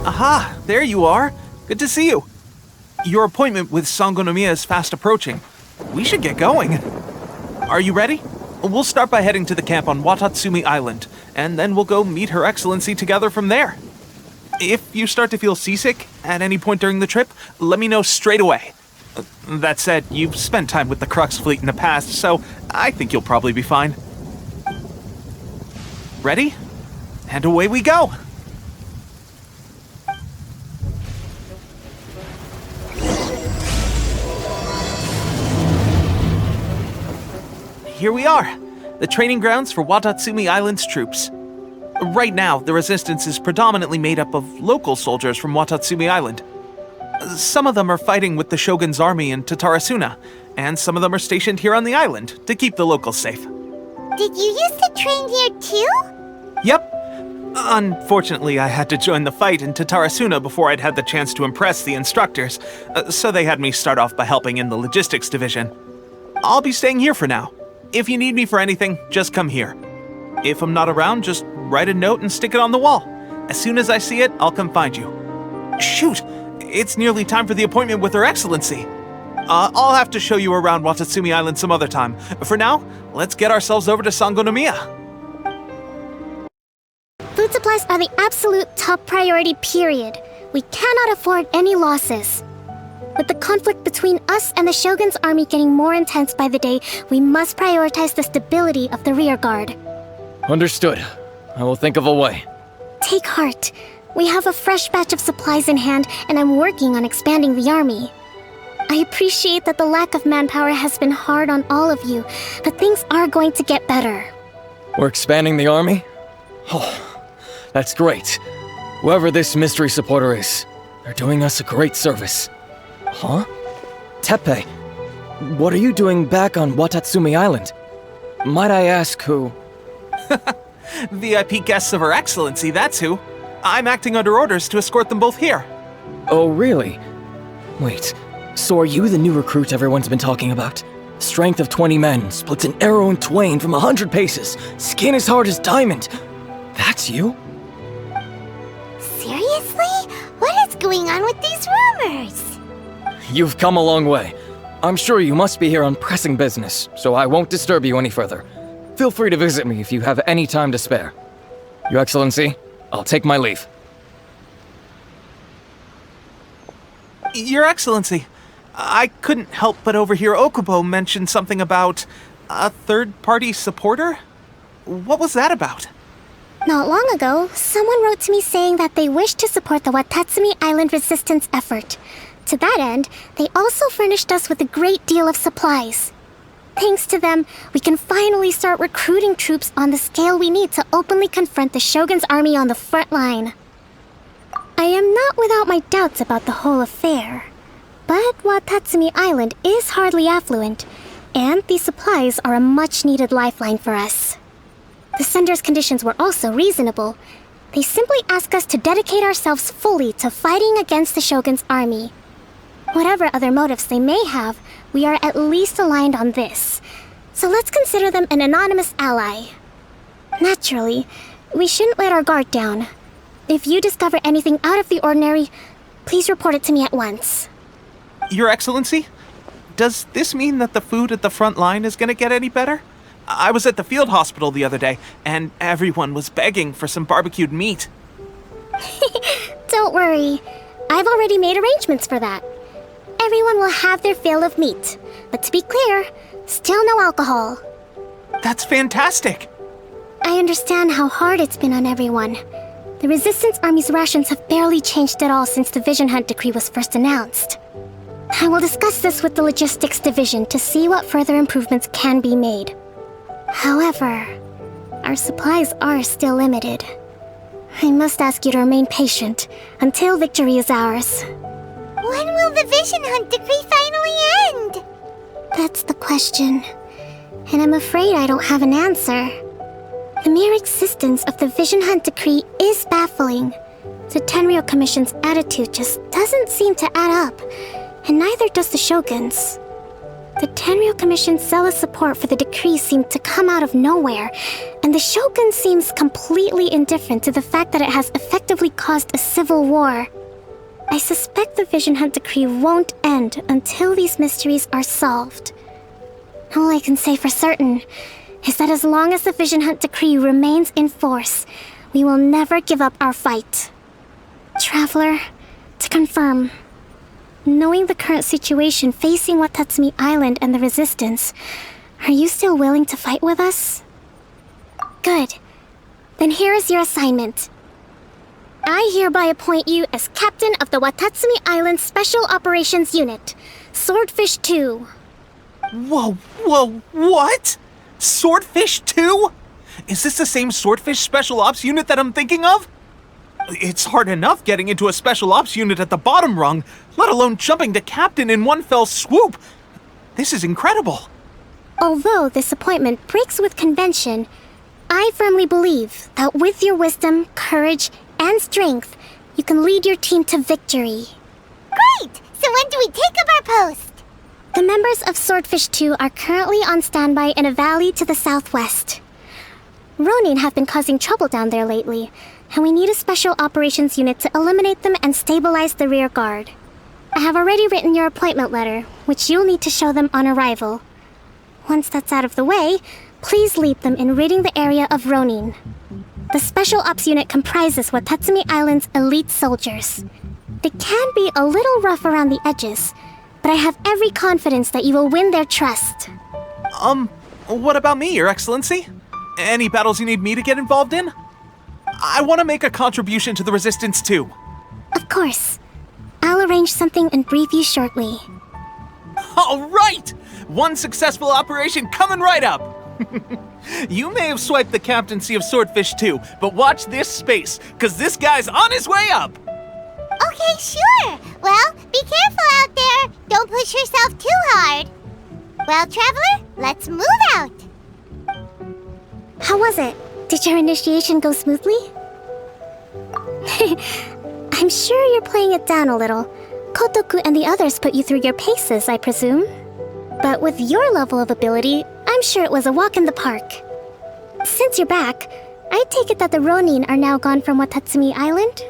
Aha, there you are. Good to see you. Your appointment with Sangonomiya is fast approaching. We should get going. Are you ready? We'll start by heading to the camp on Watatsumi Island, and then we'll go meet Her Excellency together from there. If you start to feel seasick at any point during the trip, let me know straight away. That said, you've spent time with the Crux fleet in the past, so I think you'll probably be fine. Ready? And away we go! Here we are, the training grounds for Watatsumi Island's troops. Right now, the resistance is predominantly made up of local soldiers from Watatsumi Island. Some of them are fighting with the Shogun's army in Tatarasuna, and some of them are stationed here on the island to keep the locals safe. Did you used to train here too? Yep. Unfortunately, I had to join the fight in Tatarasuna before I'd had the chance to impress the instructors, so they had me start off by helping in the logistics division. I'll be staying here for now. If you need me for anything, just come here. If I'm not around, just write a note and stick it on the wall. As soon as I see it, I'll come find you. Shoot! It's nearly time for the appointment with Her Excellency. I'll have to show you around Watatsumi Island some other time. For now, let's get ourselves over to Sangonomiya. Food supplies are the absolute top priority, period. We cannot afford any losses. With the conflict between us and the Shogun's army getting more intense by the day, we must prioritize the stability of the rear guard. Understood. I will think of a way. Take heart. We have a fresh batch of supplies in hand, and I'm working on expanding the army. I appreciate that the lack of manpower has been hard on all of you, but things are going to get better. We're expanding the army? Oh, that's great. Whoever this mystery supporter is, they're doing us a great service. Huh? Teppei, what are you doing back on Watatsumi Island? Might I ask who? VIP guests of Her Excellency, that's who. I'm acting under orders to escort them both here. Oh, really? Wait, so are you the new recruit everyone's been talking about? Strength of 20 men, splits an arrow in twain from 100 paces, skin as hard as diamond. That's you? Seriously? What is going on with these rumors? You've come a long way. I'm sure you must be here on pressing business, so I won't disturb you any further. Feel free to visit me if you have any time to spare. Your Excellency, I'll take my leave. Your Excellency, I couldn't help but overhear Okubo mention something about a third-party supporter? What was that about? Not long ago, someone wrote to me saying that they wish to support the Watatsumi Island resistance effort. To that end, they also furnished us with a great deal of supplies. Thanks to them, we can finally start recruiting troops on the scale we need to openly confront the Shogun's army on the front line. I am not without my doubts about the whole affair, but Watatsumi Island is hardly affluent, and these supplies are a much-needed lifeline for us. The sender's conditions were also reasonable. They simply ask us to dedicate ourselves fully to fighting against the Shogun's army. Whatever other motives they may have, we are at least aligned on this. So let's consider them an anonymous ally. Naturally, we shouldn't let our guard down. If you discover anything out of the ordinary, please report it to me at once. Your Excellency, does this mean that the food at the front line is going to get any better? I was at the field hospital the other day, and everyone was begging for some barbecued meat. Don't worry. I've already made arrangements for that. Everyone will have their fill of meat. But to be clear, still no alcohol. That's fantastic! I understand how hard it's been on everyone. The Resistance Army's rations have barely changed at all since the Vision Hunt decree was first announced. I will discuss this with the Logistics Division to see what further improvements can be made. However, our supplies are still limited. I must ask you to remain patient until victory is ours. When will the Vision Hunt decree finally end? That's the question, and I'm afraid I don't have an answer. The mere existence of the Vision Hunt decree is baffling. The Tenryou Commission's attitude just doesn't seem to add up, and neither does the Shogun's. The Tenryou Commission's zealous support for the decree seemed to come out of nowhere, and the Shogun seems completely indifferent to the fact that it has effectively caused a civil war. I suspect the Vision Hunt decree won't end until these mysteries are solved. All I can say for certain is that as long as the Vision Hunt decree remains in force, we will never give up our fight. Traveler, to confirm, knowing the current situation facing Watatsumi Island and the Resistance, are you still willing to fight with us? Good. Then here is your assignment. I hereby appoint you as Captain of the Watatsumi Island Special Operations Unit, Swordfish 2. Whoa, what? Swordfish 2? Is this the same Swordfish Special Ops unit that I'm thinking of? It's hard enough getting into a Special Ops unit at the bottom rung, let alone jumping to Captain in one fell swoop. This is incredible. Although this appointment breaks with convention, I firmly believe that with your wisdom, courage, and strength, you can lead your team to victory. Great! So when do we take up our post? The members of Swordfish 2 are currently on standby in a valley to the southwest. Ronin have been causing trouble down there lately, and we need a special operations unit to eliminate them and stabilize the rear guard. I have already written your appointment letter, which you'll need to show them on arrival. Once that's out of the way, please lead them in ridding the area of Ronin. The Special Ops unit comprises Watatsumi Island's elite soldiers. They can be a little rough around the edges, but I have every confidence that you will win their trust. What about me, Your Excellency? Any battles you need me to get involved in? I want to make a contribution to the Resistance too. Of course. I'll arrange something and brief you shortly. All right! One successful operation coming right up! You may have swiped the captaincy of Swordfish 2, but watch this space, because this guy's on his way up! Okay, sure. Well, be careful out there. Don't push yourself too hard. Well, Traveler, let's move out. How was it? Did your initiation go smoothly? I'm sure you're playing it down a little. Kotoku and the others put you through your paces, I presume. But with your level of ability, I'm sure it was a walk in the park. Since you're back, I take it that the Ronin are now gone from Watatsumi Island?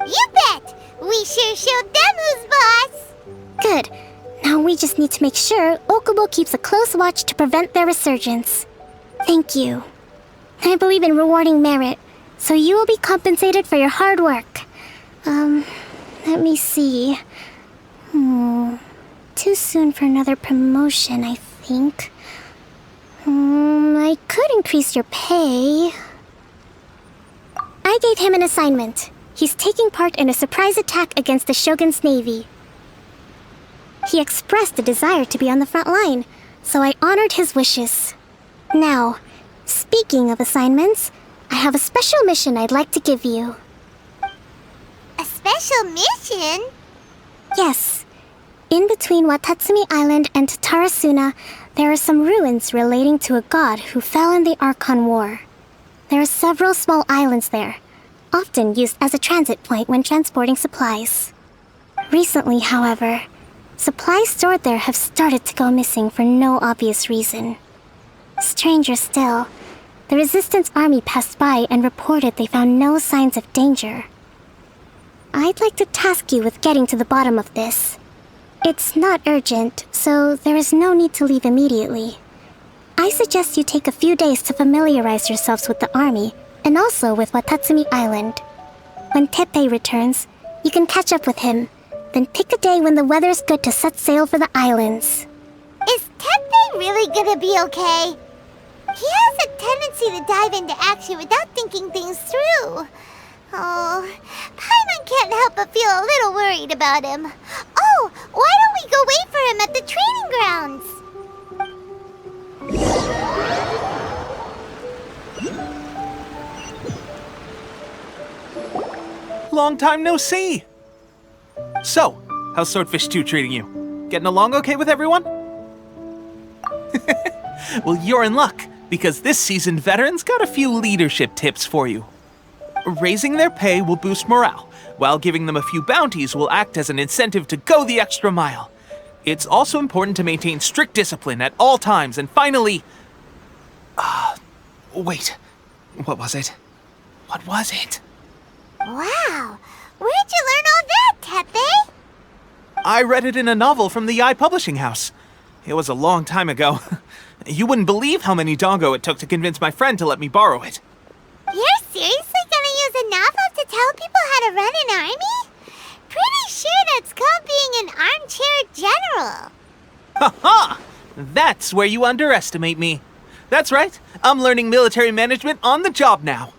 You bet! We sure showed them who's boss! Good. Now we just need to make sure Okubo keeps a close watch to prevent their resurgence. Thank you. I believe in rewarding merit, so you will be compensated for your hard work. Let me see. Too soon for another promotion, I think. I could increase your pay. I gave him an assignment. He's taking part in a surprise attack against the Shogun's navy. He expressed a desire to be on the front line, so I honored his wishes. Now, speaking of assignments, I have a special mission I'd like to give you. A special mission? Yes. In between Watatsumi Island and Tatarasuna, there are some ruins relating to a god who fell in the Archon War. There are several small islands there, often used as a transit point when transporting supplies. Recently, however, supplies stored there have started to go missing for no obvious reason. Stranger still, the Resistance army passed by and reported they found no signs of danger. I'd like to task you with getting to the bottom of this. It's not urgent, so there is no need to leave immediately. I suggest you take a few days to familiarize yourselves with the army, and also with Watatsumi Island. When Teppei returns, you can catch up with him, then pick a day when the weather's good to set sail for the islands. Is Teppei really gonna be okay? He has a tendency to dive into action without thinking things through. Oh, Paimon can't help but feel a little worried about him. Oh, why don't we go wait for him at the training grounds? Long time no see! So, how's Swordfish 2 treating you? Getting along okay with everyone? Well, you're in luck, because this seasoned veteran's got a few leadership tips for you. Raising their pay will boost morale, while giving them a few bounties will act as an incentive to go the extra mile. It's also important to maintain strict discipline at all times, and finally... wait. What was it? What was it? Wow, where'd you learn all that, Tepe? I read it in a novel from the Yae Publishing House. It was a long time ago. You wouldn't believe how many dongo it took to convince my friend to let me borrow it. You're seriously gonna use a novel to tell people how to run an army? Pretty sure that's called being an armchair general. Ha-ha! That's where you underestimate me. That's right, I'm learning military management on the job now.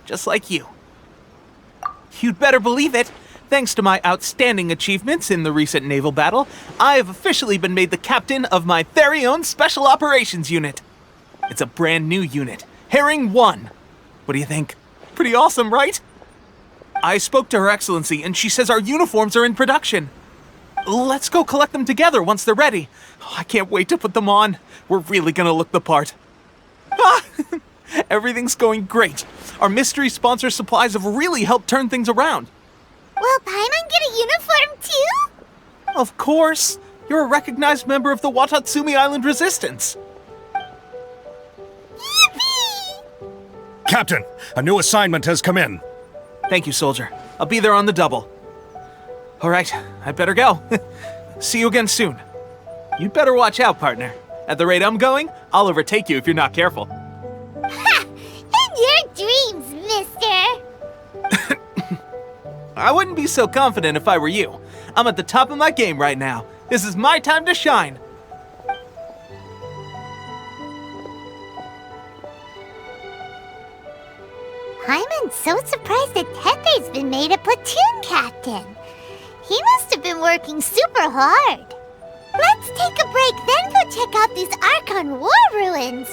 Just like you. You'd better believe it. Thanks to my outstanding achievements in the recent naval battle, I have officially been made the captain of my very own Special Operations Unit. It's a brand new unit, Herring 1. What do you think? Pretty awesome, right? I spoke to Her Excellency, and she says our uniforms are in production. Let's go collect them together once they're ready. I can't wait to put them on. We're really gonna look the part. Everything's going great. Our mystery sponsor supplies have really helped turn things around. Will Paimon get a uniform too? Of course. You're a recognized member of the Watatsumi Island Resistance. Yippee! Captain, a new assignment has come in. Thank you, soldier. I'll be there on the double. All right, I better go. See you again soon. You'd better watch out, partner. At the rate I'm going, I'll overtake you if you're not careful. Ha! In your dreams, mister! I wouldn't be so confident if I were you. I'm at the top of my game right now. This is my time to shine. Paimon's so surprised that Tepe's been made a platoon captain. He must have been working super hard. Let's take a break, then go check out these Archon war ruins.